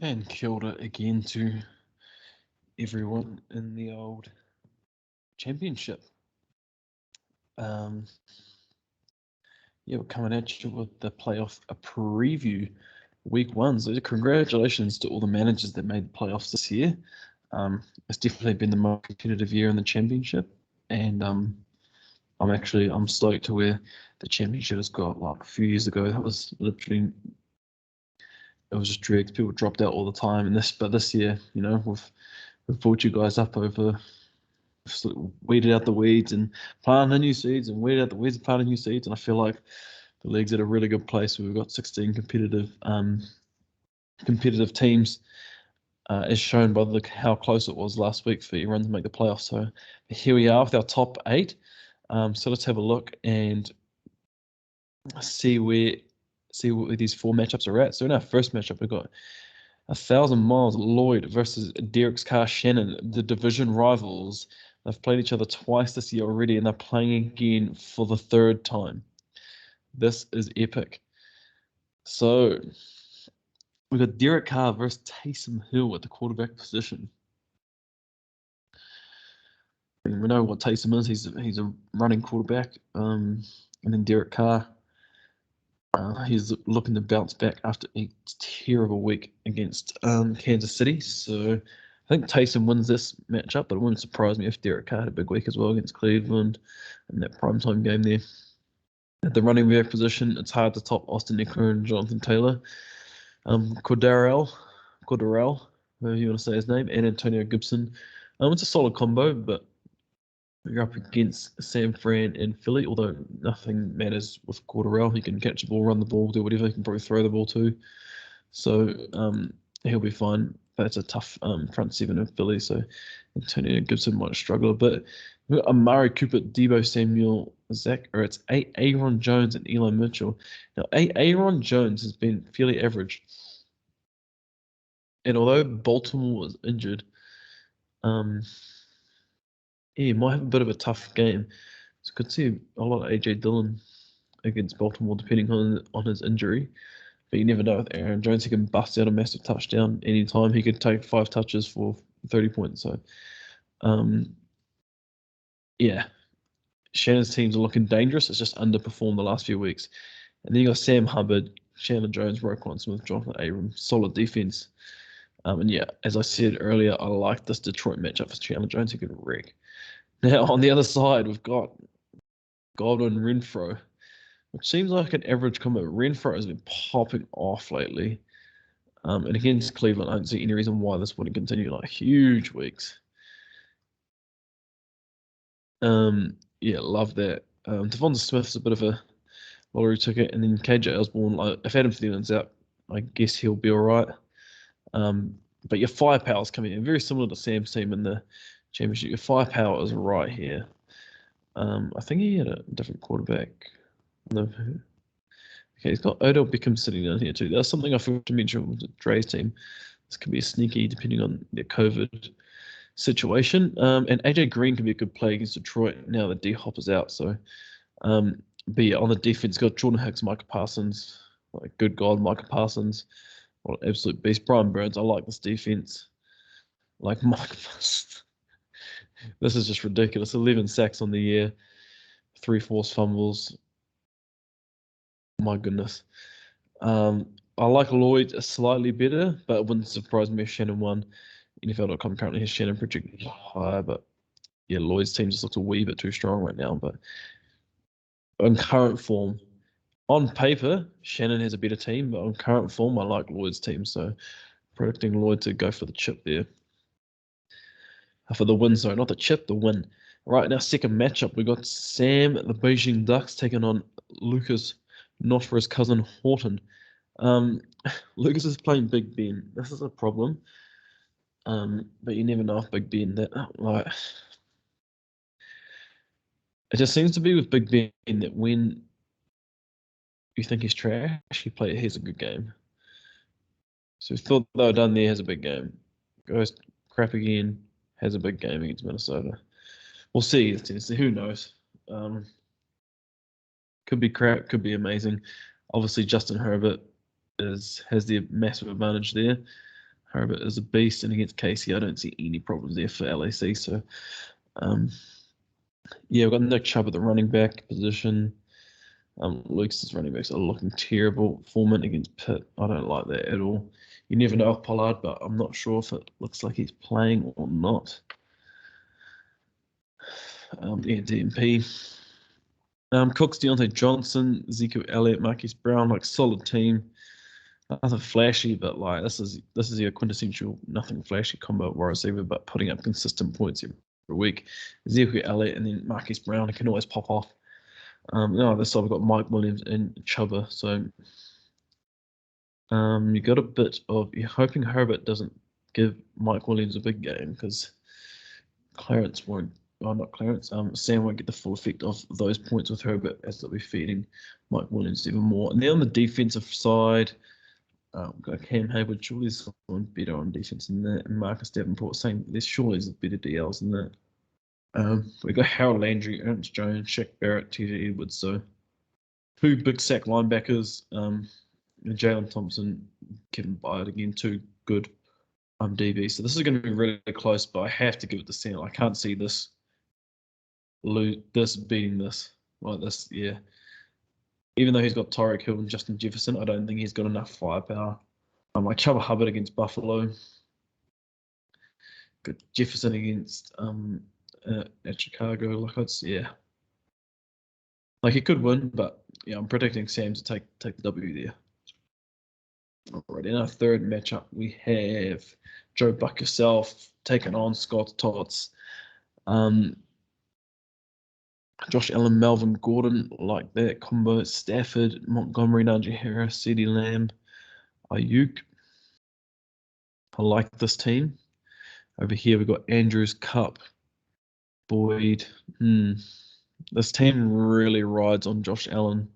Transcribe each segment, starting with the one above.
And kia ora again to everyone in the old championship. Um, yeah, we're coming at you with the playoff a preview week one. So congratulations to all the managers that made the playoffs this year. It's definitely been the most competitive year in the championship, and I'm stoked to where the championship has got. Like a few years ago, that was literally it was just dregs. People dropped out all the time, and this year, we've brought you guys up over weeded out the weeds and planted new seeds and weeded out the weeds and planted new seeds. And I feel like the league's at a really good place where we've got 16 competitive teams, as shown by how close it was last week for everyone to make the playoffs. So here we are with our top eight. So let's have a look and see where these four matchups are at. So in our first matchup, we've got 1,000 Miles Lloyd versus Derek's Car Shannon, the division rivals. They've played each other twice this year already, and they're playing again for the third time. This is epic. So we've got Derek Carr versus Taysom Hill at the quarterback position. And we know what Taysom is. He's a running quarterback. And then Derek Carr, he's looking to bounce back after a terrible week against Kansas City. So I think Taysom wins this matchup, but it wouldn't surprise me if Derek Carr had a big week as well against Cleveland in that primetime game there. At the running back position, it's hard to top Austin Ekeler and Jonathan Taylor. Cordarrelle, whatever you want to say his name, and Antonio Gibson. It's a solid combo, but you're up against Sam Fran and Philly, although nothing matters with Cordarrelle. He can catch the ball, run the ball, do whatever. He can probably throw the ball too. So he'll be fine. But it's a tough front seven of Philly, so Antonio Gibson might struggle a bit. We've got Amari Cooper, Deebo Samuel, Zach Ertz, Aaron Jones, and Eli Mitchell. Now, Aaron Jones has been fairly average. And although Baltimore was injured, he might have a bit of a tough game. So could see a lot of AJ Dillon against Baltimore, depending on his injury. But you never know with Aaron Jones. He can bust out a massive touchdown anytime. He could take 5 touches for 30 points. So, yeah, Shannon's teams are looking dangerous. It's just underperformed the last few weeks. And then you got Sam Hubbard, Shannon Jones, Roquan Smith, Jonathan Abram, solid defense. And yeah, as I said earlier, I like this Detroit matchup for Chandler Jones. He could wreck. Now on the other side, we've got Godwin Renfro, which seems like an average combo. Renfro has been popping off lately. And against Cleveland, I don't see any reason why this wouldn't continue. Like huge weeks. Yeah, love that. Devonta Smith's a bit of a lottery ticket, and then KJ Osborne. Like, if Adam Thielen's out, I guess he'll be all right. But your firepower's coming in very similar to Sam's team in the championship. Your firepower is right here. I think he had a different quarterback. No. Okay, he's got Odell Beckham sitting down here too. That's something I forgot to mention with Dre's team. This could be a sneaky depending on their COVID situation. And AJ Green can be a good play against Detroit now that D Hop is out. So, but yeah, on the defense, got Jordan Hicks, Micah Parsons, like good God, Micah Parsons, what an absolute beast. Brian Burns, I like this defense. Like Micah Parsons. This is just ridiculous. 11 sacks on the year, 3 forced fumbles. My goodness. I like Lloyd slightly better, but it wouldn't surprise me if Shannon won. NFL.com currently has Shannon projected higher, but yeah, Lloyd's team just looks a wee bit too strong right now. But on current form, on paper, Shannon has a better team, but on current form, I like Lloyd's team. So predicting Lloyd to go for the chip there. For the win, sorry, not the chip, the win. Right now, second matchup, we got Sam, the Beijing Ducks, taking on Lucas, not for his cousin Horton. Lucas is playing Big Ben. This is a problem. But you never know if Big Ben that like it just seems to be with Big Ben that when you think he's trash, he's a good game. So we thought they were done there, has a big game. Goes crap again, has a big game against Minnesota. We'll see. Who knows? Could be crap, could be amazing. Obviously, Justin Herbert has the massive advantage there. Herbert is a beast, and against Casey, I don't see any problems there for LAC. So, yeah, we've got Nick Chubb at the running back position. Luke's running backs are looking terrible. Foreman against Pitt, I don't like that at all. You never know with Pollard, but I'm not sure if it looks like he's playing or not. Yeah, DMP. Cooks, Deontay Johnson, Ezekiel Elliott, Marquise Brown, like solid team. Nothing flashy, but like this is your quintessential nothing flashy combo wide receiver, but putting up consistent points every week. Ezekiel Elliott and then Marquise Brown can always pop off. This side we've got Mike Williams and Chuba. So you got a bit of you're hoping Herbert doesn't give Mike Williams a big game because Clarence won't. Well, not Clarence. Sam won't get the full effect of those points with Herbert as they'll be feeding Mike Williams even more. And then on the defensive side, we've got Cam Hayward. Surely someone better on defense than that. And Marcus Davenport saying there's surely better DLs than that. We've got Harold Landry, Ernst Jones, Shaq Barrett, TJ Edwards. So two big sack linebackers. Jalen Thompson, Kevin Byard again, two good DB. So this is going to be really close, but I have to give it to Sam. I can't see this beating this like this. Yeah. Even though he's got Tyreek Hill and Justin Jefferson, I don't think he's got enough firepower. Like Chuba Hubbard against Buffalo. Good Jefferson against at Chicago. Like he could win, but yeah, I'm predicting Sam to take the W there. Alright, in our third matchup, we have Joe Buck yourself taking on Scott Tots. Josh Allen, Melvin Gordon, like that combo. Stafford, Montgomery, Najee Harris, CeeDee Lamb, Ayuk. I like this team. Over here, we've got Andrews, Cup, Boyd. This team really rides on Josh Allen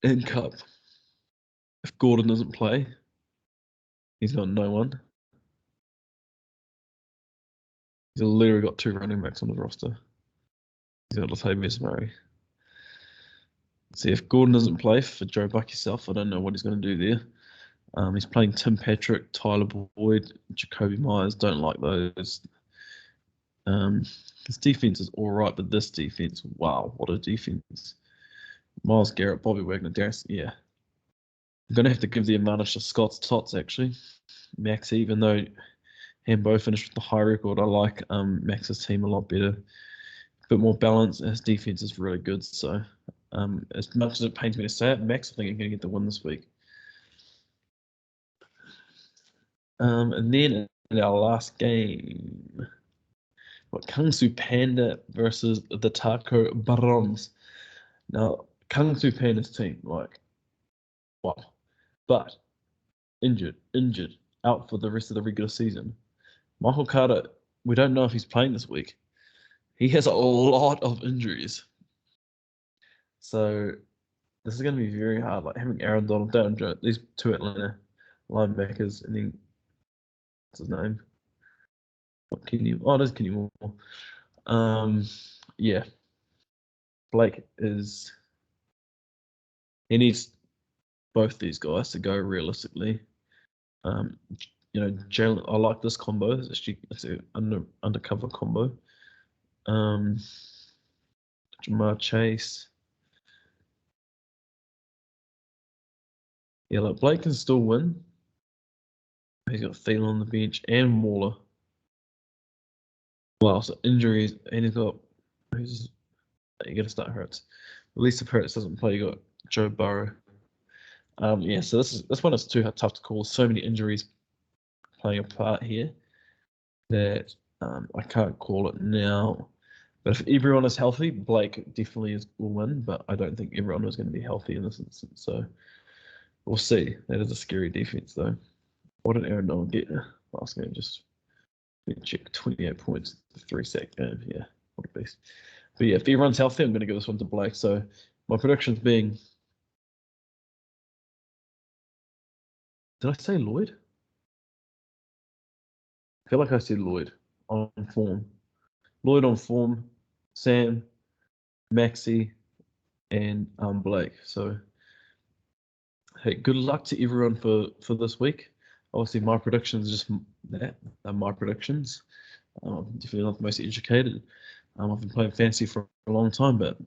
and Cup. If Gordon doesn't play, he's got no one. He's literally got two running backs on the roster. He's got Latavius Murray. See, if Gordon doesn't play for Joe Buck himself, I don't know what he's going to do there. He's playing Tim Patrick, Tyler Boyd, Jacoby Myers. Don't like those. His defense is all right, but this defense, wow, what a defense. Myles Garrett, Bobby Wagner, Darius, yeah. I'm going to have to give the advantage to Scott's Tots, actually. Max, even though Hambo finished with the high record, I like Max's team a lot better. A bit more balance, and his defense is really good. So as much as it pains me to say it, Max, I think I'm going to get the win this week. And then in our last game, what Kung Fu Panda versus the Taco Barons. Now, Kung Fu Panda's team, like, wow. But injured, out for the rest of the regular season. Michael Carter, we don't know if he's playing this week. He has a lot of injuries. So this is going to be very hard. Like having Aaron Donald, Darren Jones, these two Atlanta linebackers, and then what's his name? It is Kenny Moore. Yeah. Blake he needs both these guys to go realistically. Jalen, I like this combo. It's an undercover combo. Jamar Chase. Yeah, look, Blake can still win. He's got Thielen on the bench and Waller. Well, so injuries, and he's got you got to start Hurts. At least if Hurts doesn't play, you got Joe Burrow. So this one is too tough to call. So many injuries playing a part here that I can't call it now. But if everyone is healthy, Blake definitely will win. But I don't think everyone is going to be healthy in this instance. So we'll see. That is a scary defense, though. What did Aaron Donald get last game? Just check 28 points, 3-sack game. Yeah, what a beast. But yeah, if everyone's healthy, I'm going to give this one to Blake. So my predictions being, did I say Lloyd? I feel like I said Lloyd on form. Lloyd on form, Sam, Maxi, and Blake. So hey, good luck to everyone for this week. obviously my predictions are just that. They're my predictions. I'm definitely not the most educated. I've been playing fantasy for a long time, but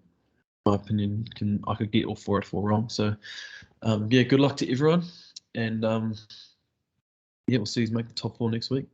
my opinion I could get all 4 out of 4 wrong. So yeah, good luck to everyone, and yeah, we'll see you make the top 4 next week.